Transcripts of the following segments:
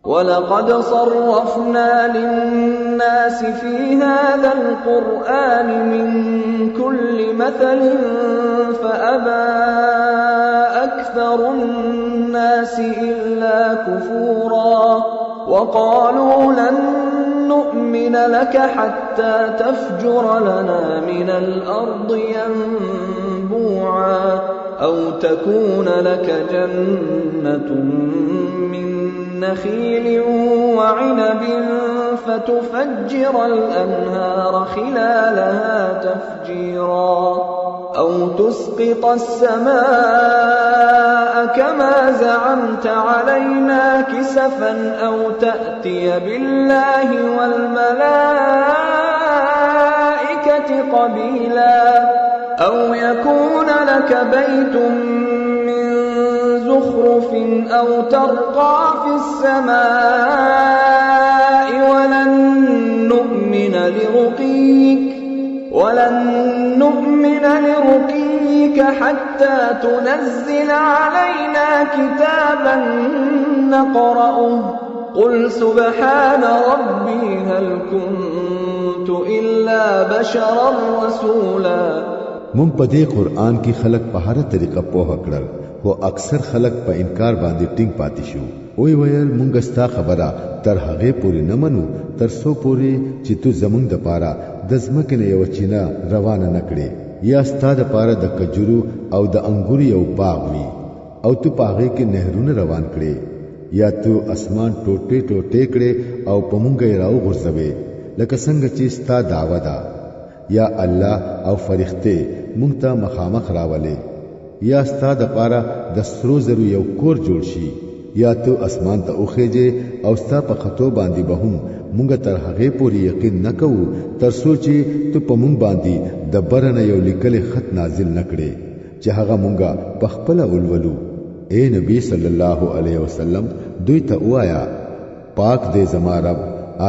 ولقد صرفنا للناس في هذا القرآن من كل مثل فأبى أكثر الناس إلا كفورا وقالوا لن نؤمن لك حتى تفجر لنا من الأرض ينبوعا أو تكون لك جنة من نخيل وعنب فتفجر الأنهار خلالها تفجيرا أو تسقط السماء كما زعمت علينا كسفا أو تأتي بالله والملائكة قبيلا أو يكون لك بيت من زخرف أو ترقى في السماء ولن نؤمن لرقيك حتى تنزل علينا كتابا نقرأه قل سبحان ربي هل كنت إلا بشرا رسولا. مون په دې قرآن کې خلق په هر طریقه پوهه کړل او اکثر خلق په انکار باندې ټینګ پاتې شو. وی ویل مونږ ستا خبره تر هغه پورې نه منو تر څو پورې چې تو زمونږ د پاره د ځمکې نه یو چینه روانه نکړې یا ستا د پاره د کجورو او د انګورو یو باغ وي او تو پاغه کې نهرونه روان کړې یا تو اسمان ټوټه ټوټه کړې او په مونږ یې راو غورځوي لکه څنګه چې ستا دعوه ده یا الله او فرښتې مونږ ته مخامخ راولې یا ستا د پاره د سرو زرو یو کور جوړ شي یا تو اسمان ته اوخېږي او ستا په خطو باندې به هم مونږ تر هغه پورې یقین نکوو تر سوچي ته په مونږ باندې د برنه یو لیکل خط نازل نکړي چې هغه مونږه په خپل اولولو. اے نبی صلی الله علیه وسلم دوی ته وایا پاک دې زما رب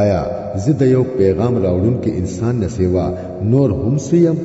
آیا زه د یو پیغام راوړونکو انسان نه سیوا نور هم سیم